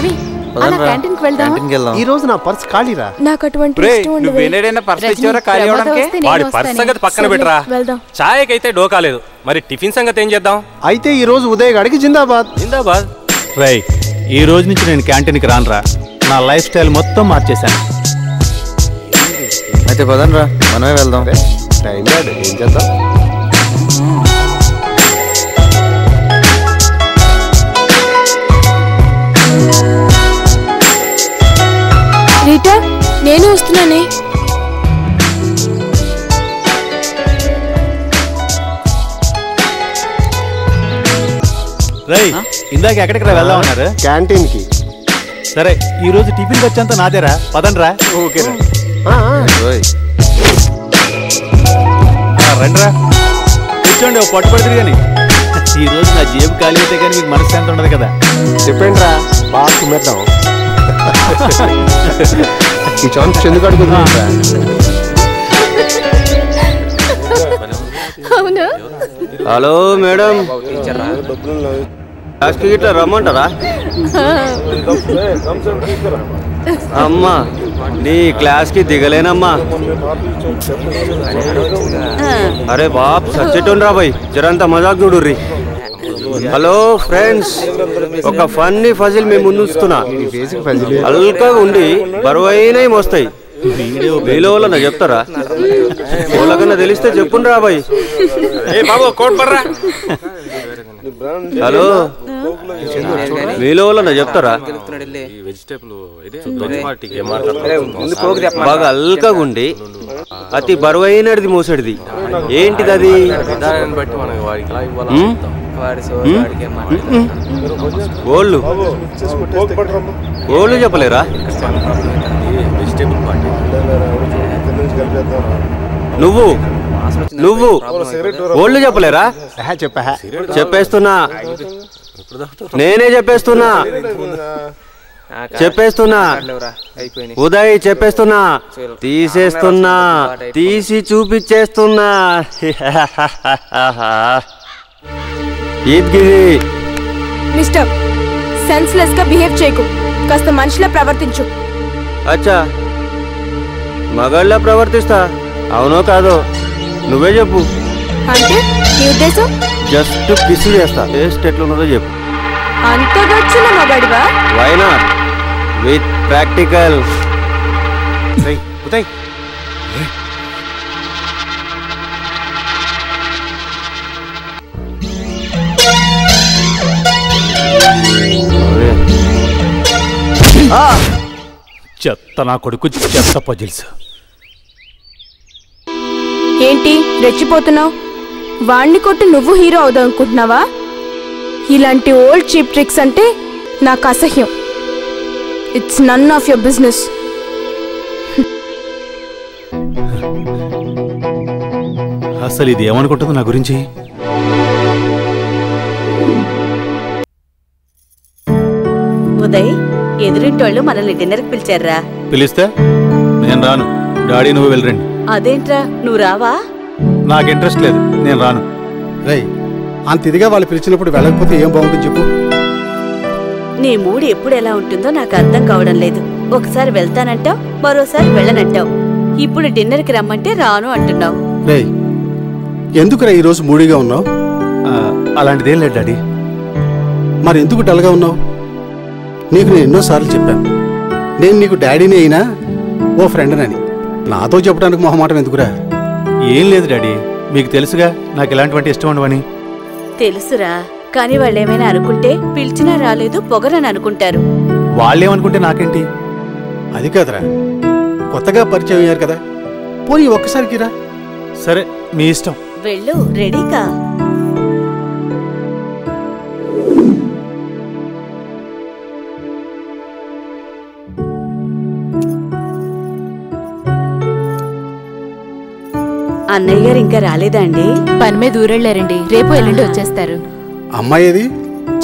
ఏవి అలా క్యాంటీన్ కి వెళ్దాం. ఈ రోజు నా పర్స్ ఖాళీరా. నాకు అటువంటి ఇష్టం ఉండదు. నువ్వు ఏనేడైనా పర్స్ ఇచ్చావరా ఖాళీ అవడానికి? వాడి పర్స్ సంగతి పక్కన పెట్టరా, చాయకి అయితే డోకాలేదు. మరి టిఫిన్ సంగతి ఏం చేద్దాం? అయితే ఈ రోజు ఉదయ్ గాడికి జిందాబాద్. జిందాబాద్. రై, ఈ రోజు నుంచి నేను క్యాంటీన్కి రానురా. నా లైఫ్ స్టైల్ మొత్తం మార్చేశాను. అయితే పదండ్రా, మనమే వెళ్దాం. టైం లేదు, ఏం చేద్దాం? రీటా, నేను వస్తున్నానే. రై, ఇందాక ఎక్కడికి వెళ్దాం అన్నారు? క్యాంటీన్ కి. సరే, ఈ రోజు టిఫిన్ వచ్చేంత నాదేరా, పదండ్రా. ఓకేరా. రండిరా, కూర్చోండి. ఓ పట్టుపడుతుంది కానీ ఈ రోజు నా జేబు ఖాళీ అయితే కానీ మీకు మనశ్శాంతి ఉండదు కదా. చెప్పండి రా, బాగా కుమ్మేద్దాం. ఈ ఛాన్స్ ఎందుకు అడుగుతున్నా? హలో మేడం, ఇట్లా రమ్మంటారా? అమ్మా, నీ క్లాస్ కి దిగలేనమ్మా. అరే బాప్, సచ్చేటోన్ రా భయ్, జరంతా మజాక్ చూడుర్రి. హలో ఫ్రెండ్స్, ఒక ఫన్నీ ఫజిల్ మేము ముందుస్తున్నా. హల్కగా ఉండి బరువైనవి వస్తాయి. మీలో వాళ్ళ చెప్తారా? వాళ్ళకన్నా తెలిస్తే చెప్పుండ్రా బాయ్. హలో, మీలో వాళ్ళ చెప్తారా? బాగా హల్కగా ఉండి అతి బరువైనది మోసడిది ఏంటిది అది? ఓళ్ళు చెప్పలేరా? నువ్వు ఓళ్ళు చెప్పలేరా? చెప్పేస్తున్నా, నేనే చెప్పేస్తున్నా. ఉదయ్ చెప్పేస్తున్నా, తీసేస్తున్నా, తీసి చూపించేస్తున్నా. మిస్టర్, సెన్స్లెస్ గా బిహేవ్ చేయకు, కాస్త మనిషిలా ప్రవర్తించు. అచ్చా, మగాళ్ళ ప్రవర్తిస్తా, అవునో కాదో నువ్వే చెప్పు. అంటే నీ ఉద్దేశం? జస్ట్ కిస్ చేస్తా, టేస్ట్ ఎట్లున్నదో చెప్పు. అంతగా వచ్చిన మగాడివా? Why not, with practical. Uday, చెత్త నా కొడుకు, చెత్త పజిల్స్. ఏంటి రెచ్చిపోతున్నావు? వాణ్ణి కొట్టి నువ్వు హీరో అవుదాం అనుకుంటున్నావా? ఇలాంటి ఓల్డ్ చీప్ ట్రిక్స్ అంటే నాకు అసహ్యం. It's none of your business. అసలు ఇది ఏమనుకుంటుంది నా గురించి? ఉదయ్, ఎదురింటోళ్ళు మనల్ని డిన్నర్కి పిలిచారా? పిలిస్తే నేను రాను. డాడీ నువ్వు వెళ్ళరండి. అదేంట్రా, నువ్వు రావా? నాకు ఇంట్రెస్ట్ లేదు, నేను రాను. రై, అంత ఇదిగా వాళ్ళు పిలిచినప్పుడు వెళ్ళకపోతే ఏం బాగుంటుంది చెప్పు? నీ మూడు ఎప్పుడు ఎలా ఉంటుందో నాకు అర్థం కావడం లేదు. ఒకసారి వెళ్తానంటావు, మరోసారి వెళ్ళనంటావు. ఇప్పుడు డిన్నర్కి రమ్మంటే రాను అంటున్నావు. రై, ఎందుకురా ఈరోజు మూడీగా ఉన్నావు? అలాంటిదేం లేదు డాడీ. మరి ఎందుకు డల్గా ఉన్నావు? నీకు నేను ఎన్నోసార్లు చెప్పాను, నేను నీకు డాడీని అయినా ఓ ఫ్రెండ్నని. నాతో చెప్పడానికి మొహమాటం ఎందుకురా? ఏం లేదు డాడీ, మీకు తెలుసుగా నాకు ఇలాంటివంటి ఇష్టం ఉండవని. తెలుసురా, కానీ వాళ్ళేమైనా అనుకుంటే పిలిచినా రాలేదు పొగరని అనుకుంటారు. వాళ్ళేమనుకుంటే నాకేంటి? అది కాదురా, కొత్తగా పరిచయం అయ్యారు కదా, పోనీ ఒక్కసారికి రా. సరే, మీ ఇష్టం. వెళ్ళు, రెడీకా? అన్నయ్య గారు ఇంకా రాలేదా అండి? పని మీద ఊరెళ్ళారండి, రేపు ఎల్లుండి వచ్చేస్తారు. అమ్మాయి ఏది?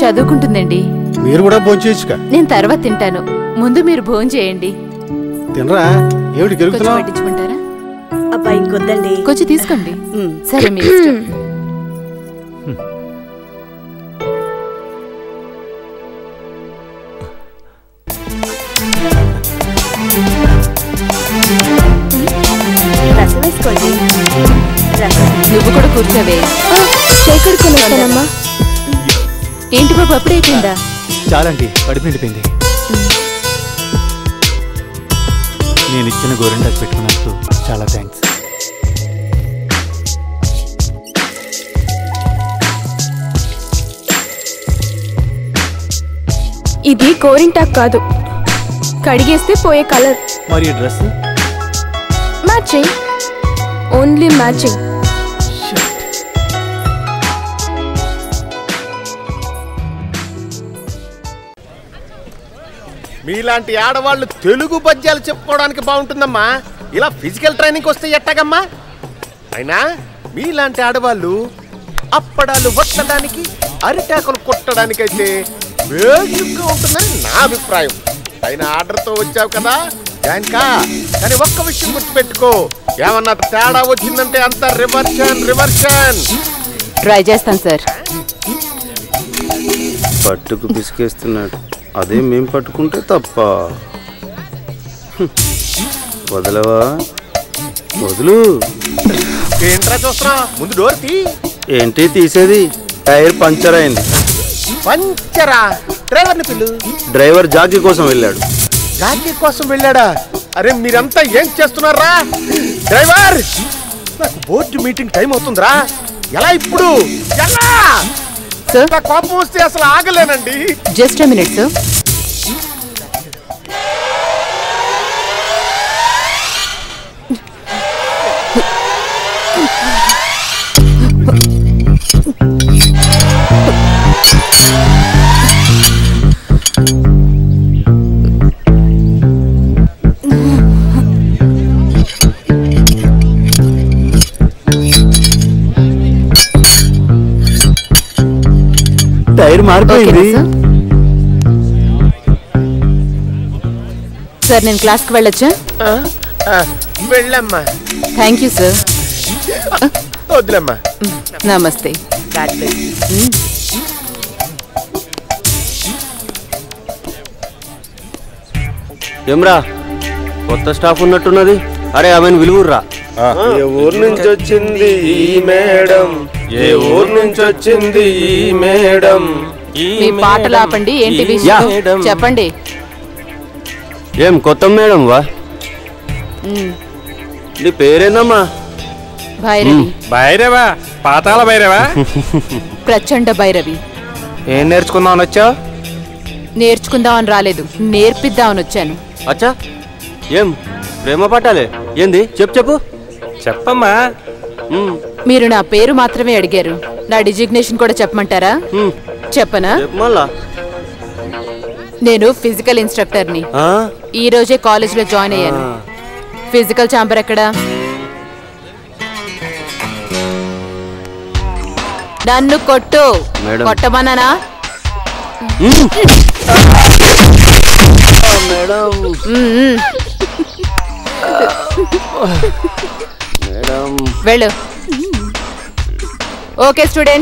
చదువుకుంటుందండి. మీరు కూడా భోంచేయచ్చుగా. నేను తర్వాత తింటాను, ముందు మీరు భోజనం చేయండి. తినరా? ఏమిటి గెలుగుతున్నావు? పట్టించుకుంటారా? అబ్బా, ఇంకొద్దండి, కొంచెం తీసుకోండి. సరే, మీ ఇష్టం. కూర్చోవే. చేకడుకుని వస్తానమ్మా. ఏంటి బాబు అప్పుడైపోయిందా? చాలండి, కడుపు నిండిపోయింది. నేను ఇచ్చిన గోరింటాకు పెట్టుకున్నందుకు చాలా థ్యాంక్స్. ఇది గోరింటాక్ కాదు, కడిగేస్తే పోయే కలర్. మరి డ్రెస్ మ్యాచింగ్, ఓన్లీ మ్యాచింగ్. మీలాంటి ఆడవాళ్ళు తెలుగు పద్యాలు చెప్పుకోవడానికి బాగుంటుందమ్మా. ఇలా ఫిజికల్ ట్రైనింగ్ వస్తే ఎట్టాగమ్మా? అయినా మీలాంటి ఆడవాళ్ళు అప్పడాలు వట్టడానికి, అరిటాకులు కొట్టడానికైతే బేసిక్గా ఉంటుందని నా అభిప్రాయం. అయినా ఆర్డర్తో వచ్చావు కదా జాన్కా, కానీ ఒక్క విషయం గుర్తుపెట్టుకో, ఏమన్నా తేడా వచ్చిందంటే అంత రివర్షన్. ట్రై చేస్తాను సార్. పట్టుకు పిసికేస్తున్నాడు, అదే మేము పట్టుకుంటే తప్ప. వదలవా? వదులు. ఏంట్రా చూస్తున్నా? ముందు డోర్ తీ. ఏంటి తీసేది? టైర్ పంచర్ అయింది. పంచరా? డ్రైవర్ని పిల్లు. డ్రైవర్ జాకీ కోసం వెళ్ళాడు. జాకీ కోసం వెళ్ళాడా? అరే మీరంతా ఏం చేస్తున్నారా? డ్రైవర్, నాకు బోర్డు మీటింగ్ టైం అవుతుందిరా. ఎలా ఇప్పుడు? ఎలా? సార్ కోపం వస్తే అసలు ఆగలేనండి. Just a minute sir. Tyre మారిపోయింది. సార్ నేను క్లాస్కి వెళ్ళొచ్చా? వెళ్ళమ్మా. Thank you sir. వద్దులమ్మా. నమస్తే. ఏమ్రా, కొత్త స్టాఫ్ ఉన్నట్టున్నది. అరే ఆమెను విలువుర్రా. ఏ ఊరు నుంచి వచ్చింది ఈ మేడం? ఏ ఊరు నుంచి వచ్చింది ఈ మేడం? మీ పాటలు ఆపండి. ఏంటి విషయం చెప్పండి. ఏం కొత్త మేడం వా? నీ పేరేందమ్మా? భైరవి. భైరవా? పాతాల భైరవా? ప్రచండ భైరవి. ఏం నేర్చుకుందామని వచ్చావు? నేర్చుకుందామని రాలేదు, నేర్పిద్దామని వచ్చాను. అచ్చా, ఏం ప్రేమ పట్టాలే? ఏంది చెప్పు. చెప్పమ్మా. మీరు నా పేరు మాత్రమే అడిగారు, నా డిజిగ్నేషన్ కూడా చెప్పమంటారా? చెప్పనా? మళ్ళా నేను ఫిజికల్ ఇన్స్ట్రక్టర్ని. ఈ రోజే కాలేజ్ లో జాయిన్ అయ్యాను. ఫిజికల్ ఛాంబర్ ఎక్కడా? నన్ను కొట్టు. కొట్టమన్నానా? వెళ్ళు. Okay student.